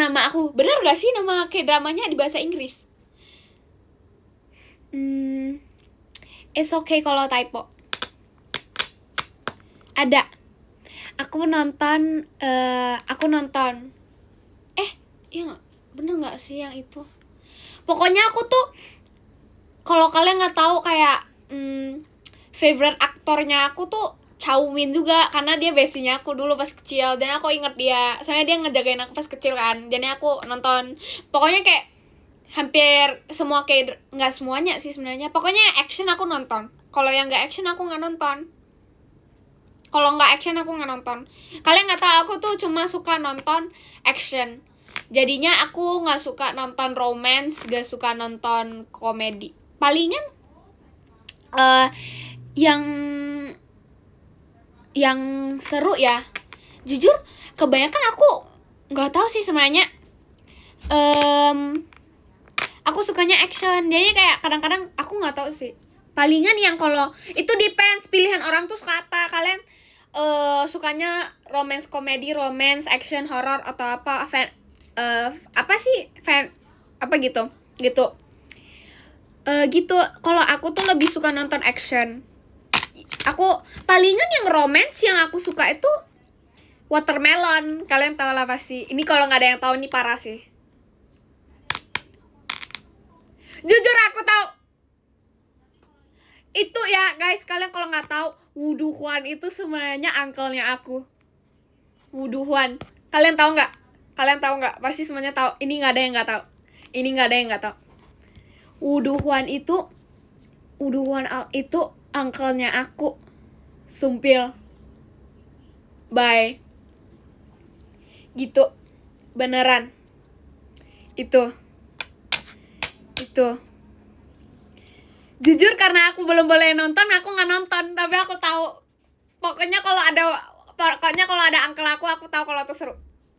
Bener gak sih nama K-dramanya di bahasa Inggris? It's okay kalau typo. Ada. Aku nonton. Iya, bener gak sih yang itu? Pokoknya aku tuh, kalau kalian nggak tahu kayak favorite aktornya aku tuh Chow Min juga, karena dia bestinya aku dulu pas kecil, dan aku inget dia, soalnya dia ngejagain aku pas kecil kan, jadi aku nonton. Pokoknya kayak hampir semua, kayak nggak semuanya sih sebenarnya, pokoknya action aku nonton. Kalau yang nggak action aku nggak nonton. Kalian nggak tahu, aku tuh cuma suka nonton action. Jadinya aku nggak suka nonton romance, gak suka nonton komedi. Palingan yang seru ya. Jujur kebanyakan aku nggak tahu sih sebenarnya. Aku sukanya action. Jadi kayak kadang-kadang aku nggak tahu sih. Palingan yang kalau itu depends pilihan orang tuh suka apa. Kalian sukanya romance komedi, romance action, horror atau apa? Apa sih apa gitu gitu. Kalau aku tuh lebih suka nonton action. Aku palingan yang romance yang aku suka itu Watermelon. Kalian tahu lah pasti. Ini kalau nggak ada yang tahu nih parah sih. Jujur aku tahu. Itu ya guys, kalian kalau nggak tahu, Woo Do Hwan itu sebenarnya uncle-nya aku. Woo Do Hwan. Kalian tahu nggak? Pasti semuanya tahu. Ini nggak ada yang nggak tahu. Woo Do Hwan itu Uduan itu uncle-nya aku. Sumpil. Bye. Gitu. Beneran. Itu. Jujur karena aku belum boleh nonton, aku nggak nonton. Tapi aku tahu. Pokoknya kalau ada uncle aku tahu kalau itu seru.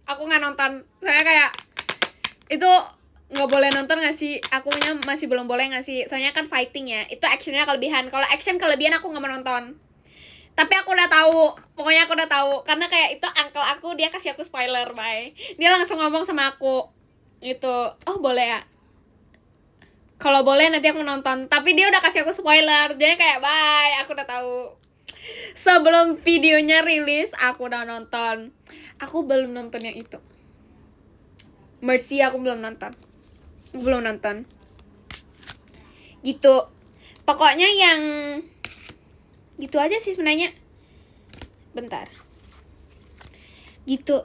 Aku nggak nonton. Soalnya kayak itu nggak boleh nonton nggak sih? Akunya masih belum boleh nggak sih? Soalnya kan fighting ya. Itu actionnya kelebihan. Kalau action kelebihan aku nggak mau nonton. Tapi aku udah tahu. Pokoknya aku udah tahu. Karena kayak itu uncle aku, dia kasih aku spoiler, bye. Dia langsung ngomong sama aku. Gitu. Oh boleh ya? Kalau boleh nanti aku nonton. Tapi dia udah kasih aku spoiler. Jadi kayak bye. Aku udah tahu. Sebelum videonya rilis, aku udah nonton. Aku belum nonton yang itu. Mercy aku belum nonton. Gitu. Pokoknya yang gitu aja sih sebenarnya. Bentar. Gitu.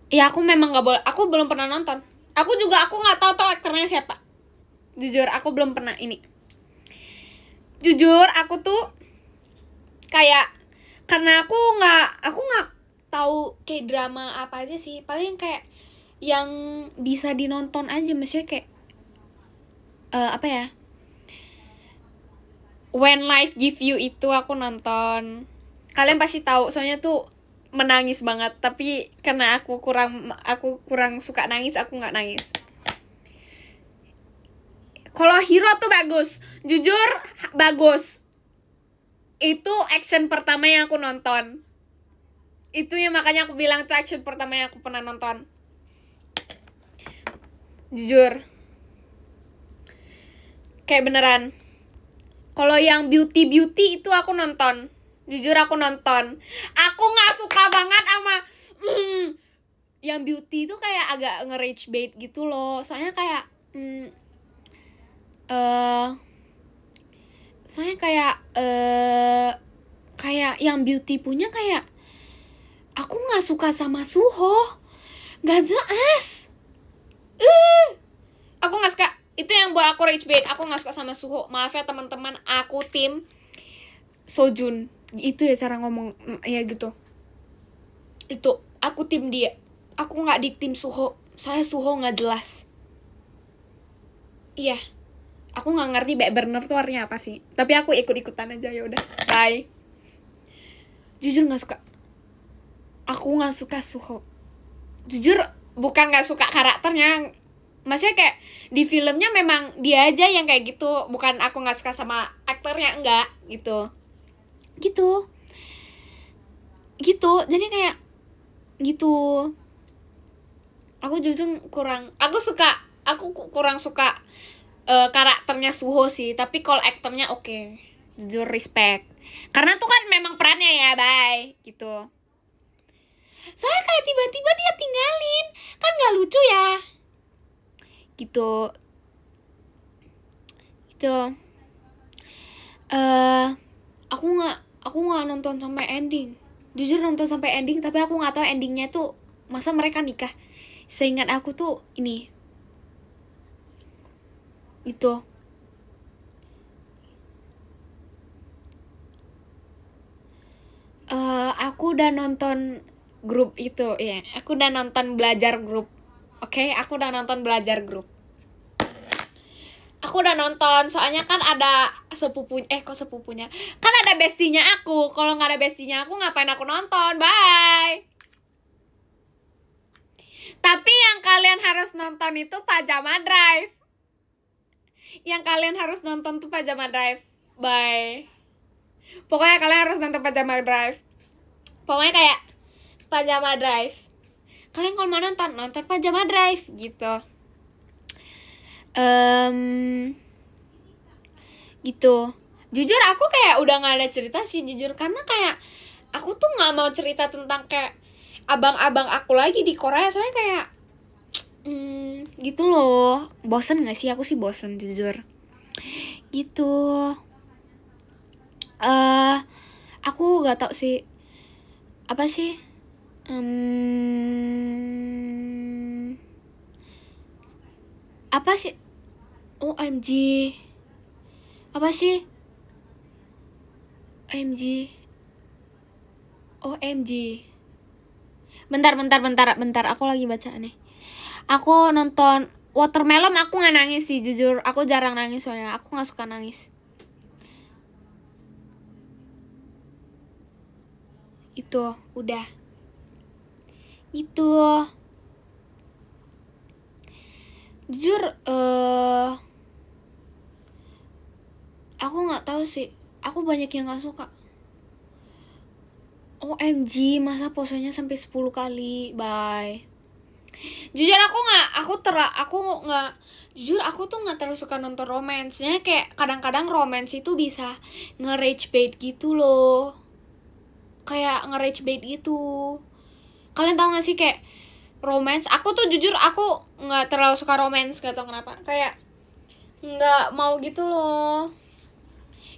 Ya aku memang nggak boleh. Aku belum pernah nonton. Aku nggak tahu aktornya siapa. Jujur aku belum pernah ini. Jujur aku tuh kayak karena aku nggak tahu kayak drama apa aja sih. Paling kayak yang bisa dinonton aja, maksudnya kayak apa ya? When Life Give You itu aku nonton. Kalian pasti tahu, soalnya tuh menangis banget. Tapi karena aku kurang suka nangis, aku nggak nangis. Kalau Hero tuh bagus, jujur bagus. Itu action pertama yang aku nonton. Itu yang makanya aku bilang itu action pertama yang aku pernah nonton. Jujur. Kayak beneran. Kalau yang beauty itu aku nonton. Jujur aku nonton. Aku nggak suka banget sama yang beauty itu kayak agak nge-rage bait gitu loh. Soalnya kayak kayak yang beauty punya kayak aku nggak suka sama Suho, nggak jelas. Aku nggak suka. Itu yang buat aku rage bait. Aku nggak suka sama Suho. Maaf ya teman-teman, aku tim Sojun. Itu ya cara ngomong ya gitu. Itu aku tim dia. Aku nggak di tim Suho. Saya Suho nggak jelas. Iya. Aku nggak ngerti back burner tuh artinya apa sih. Tapi aku ikut-ikutan aja, ya udah. Bye. Jujur nggak suka. Aku nggak suka Suho. Jujur bukan nggak suka karakternya. Maksudnya kayak di filmnya memang dia aja yang kayak gitu. Bukan aku nggak suka sama aktornya, enggak gitu. Jadi kayak gitu. Aku jujur aku kurang suka karakternya Suho sih. Tapi kalau aktornya oke. Jujur respect. Karena tuh kan memang perannya ya, bye gitu. Soalnya kayak tiba-tiba dia tinggalin, kan nggak lucu ya. Gitu. Aku nggak nonton sampai ending. Jujur nonton sampai ending, tapi aku nggak tahu endingnya tuh masa mereka nikah. Seingat aku tuh ini. Itu. Aku udah nonton grup itu ya. Aku udah nonton belajar grup. Oke, aku udah nonton belajar grup. Aku udah nonton, soalnya kan ada sepupunya. Kan ada bestinya aku. Kalau nggak ada bestinya aku, ngapain aku nonton? Bye. Tapi yang kalian harus nonton itu Pajama Drive. Yang kalian harus nonton tuh Pajama Drive. Bye. Pokoknya kalian harus nonton Pajama Drive. Pokoknya kayak Pajama Drive. Kalian kalau mau nonton Pajama Drive gitu. Gitu. Jujur aku kayak udah gak ada cerita sih, jujur. Karena kayak aku tuh gak mau cerita tentang kayak abang-abang aku lagi di Korea. Soalnya kayak gitu loh. Bosen gak sih? Aku sih bosen, jujur. Gitu. Aku gak tau sih. Apa sih? Apa sih? OMG. Apa sih? OMG. OMG. Bentar. Aku lagi baca nih. Aku nonton Watermelon, aku nggak nangis sih, jujur. Aku jarang nangis soalnya. Aku nggak suka nangis. Itu, udah. Itu. Jujur, aku nggak tahu sih. Aku banyak yang nggak suka. OMG, masa posenya sampai 10 kali. Bye. Jujur aku tuh nggak terlalu suka nonton romance-nya. Kayak kadang-kadang romance itu bisa nge-rage bait gitu loh. Kayak nge-rage bait gitu. Kalian tau gak sih kayak romance? Aku tuh jujur aku nggak terlalu suka romance, gak tau kenapa. Kayak nggak mau gitu loh.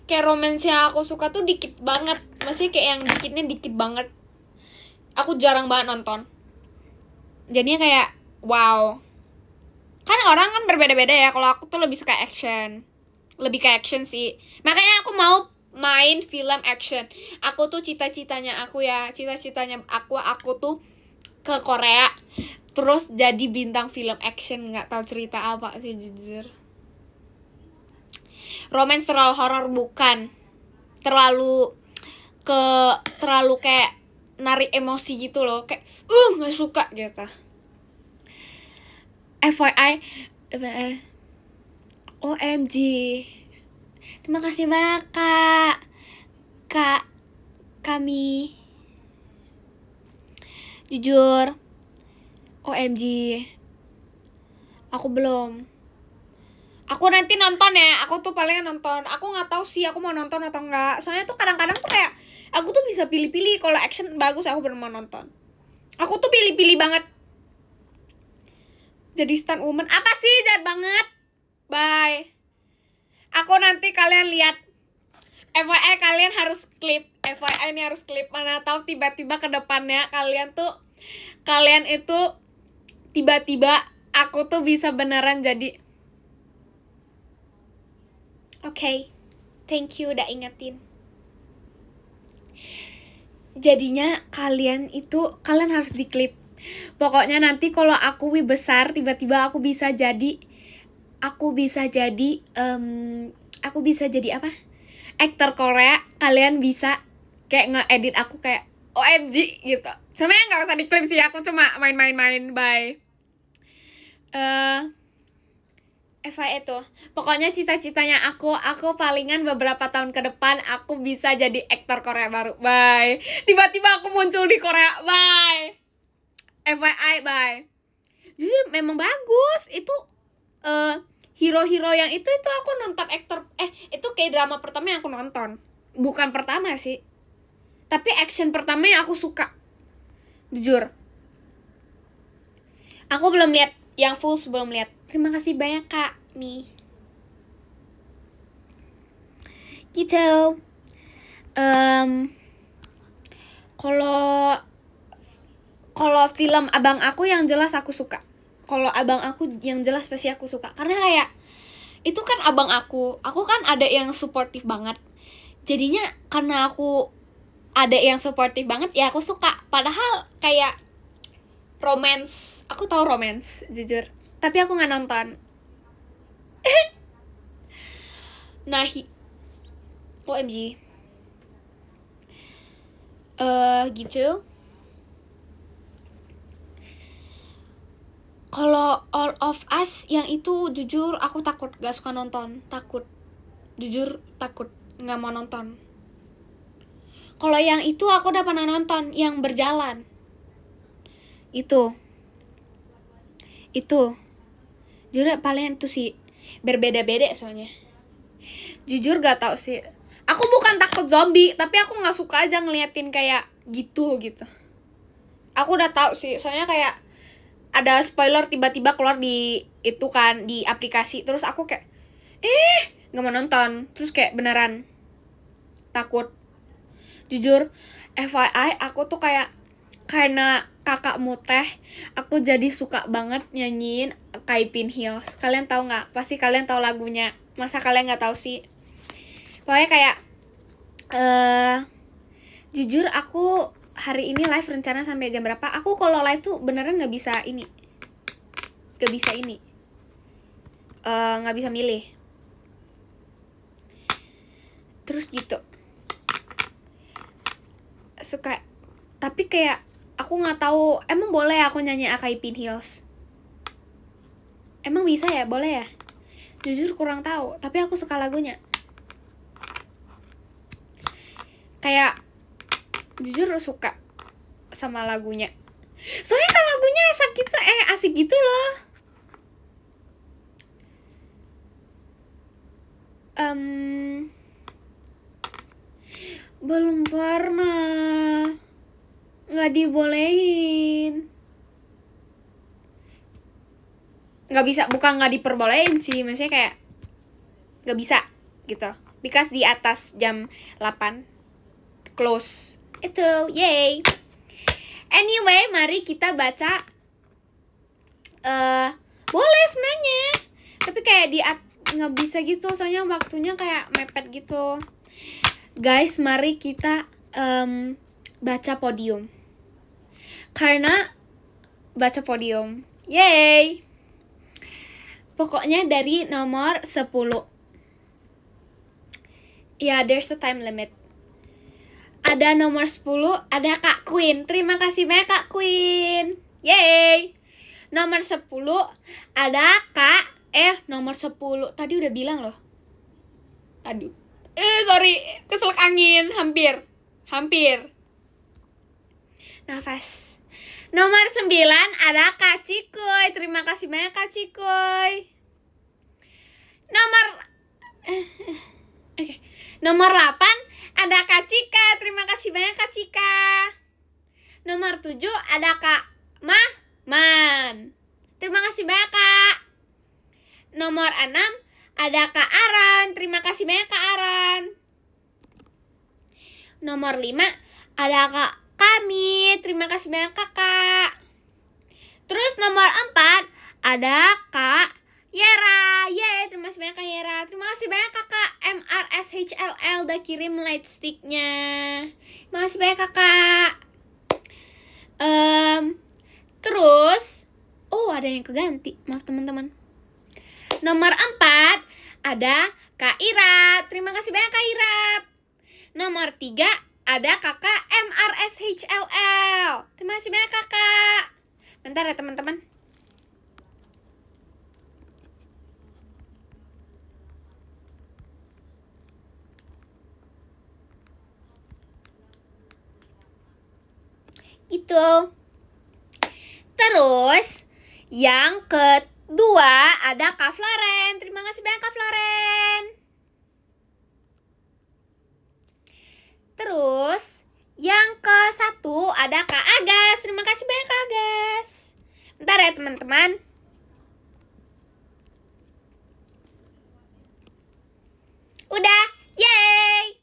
Kayak romance yang aku suka tuh dikit banget. Masih kayak yang dikitnya dikit banget. Aku jarang banget nonton. Jadinya kayak wow. Kan orang kan berbeda-beda ya. Kalau aku tuh lebih suka action. Lebih ke action sih. Makanya aku mau main film action. Aku tuh cita-citanya aku tuh ke Korea. Terus jadi bintang film action. Gak tahu cerita apa sih jujur. Romance terlalu horor bukan. Terlalu kayak narik emosi gitu loh. Kayak gak suka gitu. FYI OMG. Terima kasih banyak Kak kami. Jujur OMG. Aku belum. Aku nanti nonton ya. Aku tuh paling nonton. Aku gak tahu sih aku mau nonton atau enggak. Soalnya tuh kadang-kadang tuh kayak aku tuh bisa pilih-pilih. Kalau action bagus aku bener mau nonton. Aku tuh pilih-pilih banget. Jadi stand woman. Apa sih? Jahat banget. Bye. Aku nanti kalian lihat. FYI kalian harus klip. FYI ini harus klip. Mana tahu tiba-tiba ke depannya kalian itu tiba-tiba aku tuh bisa beneran jadi. Oke. Thank you udah ingetin. Jadinya kalian harus diklip. Pokoknya nanti kalau aku besar tiba-tiba aku bisa jadi apa? Aktor Korea. Kalian bisa kayak nge-edit aku kayak OMG gitu. Sebenarnya nggak usah diklip sih, aku cuma main-main. Bye. FYI tuh, pokoknya cita-citanya aku palingan beberapa tahun ke depan aku bisa jadi aktor Korea baru. Bye. Tiba-tiba aku muncul di Korea. Bye. FYI, bye. Jujur memang bagus itu. Hero-hero yang itu aku nonton aktor. Itu kayak drama pertama yang aku nonton. Bukan pertama sih, tapi action pertama yang aku suka. Jujur. Aku belum lihat yang full, sebelum lihat. Terima kasih banyak Kak Mi. Gitu. Kalau film abang aku yang jelas aku suka. Kalau abang aku yang jelas pasti aku suka. Karena kayak itu kan abang aku kan ada yang suportif banget. Jadinya karena aku ada yang suportif banget ya aku suka. Padahal kayak romance, aku tahu romance jujur, tapi aku nggak nonton. Nah, OMG. Gitu. Kalau All of Us yang itu jujur aku takut, gak suka nonton, takut. Jujur takut, nggak mau nonton. Kalau yang itu aku udah pernah nonton, yang berjalan. Itu. Jujur paling itu sih berbeda-beda soalnya. Jujur gak tau sih. Aku bukan takut zombie, tapi aku nggak suka aja ngeliatin kayak gitu. Aku udah tahu sih, soalnya kayak ada spoiler tiba-tiba keluar di itu kan, di aplikasi. Terus aku kayak nggak mau nonton. Terus kayak beneran takut. Jujur, FYI aku tuh kayak karena kakakmu teh, aku jadi suka banget nyanyiin Kaipin Hills. Kalian tahu nggak? Pasti kalian tahu lagunya. Masa kalian nggak tahu sih? Pokoknya kayak jujur aku hari ini live rencana sampai jam berapa? Aku kalau live tuh beneran nggak bisa ini, nggak bisa milih. Terus gitu suka, tapi kayak aku nggak tahu emang boleh aku nyanyi Kaipin Hills, emang bisa ya, boleh ya? Jujur kurang tahu, tapi aku suka lagunya. Kayak jujur suka sama lagunya, soalnya kan lagunya asik gitu loh. Belum pernah, nggak dibolehin. Nggak bisa, bukan nggak diperbolehin sih, maksudnya kayak nggak bisa gitu, because di atas jam 8 close itu. Yay. Anyway, mari kita baca. Boleh sebenarnya, tapi kayak nggak bisa gitu, soalnya waktunya kayak mepet gitu. Guys, mari kita baca podium. Karena baca podium, yay. Pokoknya dari nomor 10. Ya, there's a time limit. Ada nomor 10, ada Kak Queen. Terima kasih banyak Kak Queen. Yay. Nomor 10 ada nomor 10. Tadi udah bilang loh. Aduh. Sorry, keselak angin, hampir. Nafas. Nomor 9 ada Kak Cikoy. Terima kasih banyak Kak Cikoy. Nomor 8 ada Kak Cika. Terima kasih banyak Kak Cika. Nomor 7 ada Kak Mahman. Terima kasih banyak Kak. Nomor 6 ada Kak Aran. Terima kasih banyak Kak Aran. Nomor 5 ada Kak Kami. Terima kasih banyak Kakak. Terus nomor 4 ada Kak Yera. Yeay, terima kasih banyak Kak Yera. Terima kasih banyak Kakak MRSHLL udah kirim light sticknya. Terima kasih banyak Kakak. Terus ada yang keganti. Maaf teman-teman. Nomor 4 ada Kak Ira. Terima kasih banyak Kak Ira. Nomor 3 ada Kakak MRSHLL. Terima kasih banyak Kakak. Bentar ya teman-teman. Itu. Terus yang kedua ada Kak Floren. Terima kasih banyak Kak Floren. Terus yang ke-1 ada Kak Agas. Terima kasih banyak Kak Agas. Bentar ya teman-teman. Udah, yay.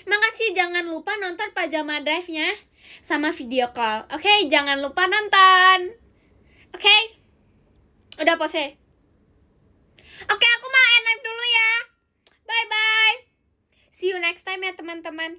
Makasih, jangan lupa nonton Pajama Drive-nya sama video call. Oke, jangan lupa nonton. Oke. Udah pose. Oke, aku mau end live dulu ya. Bye-bye. See you next time ya teman-teman.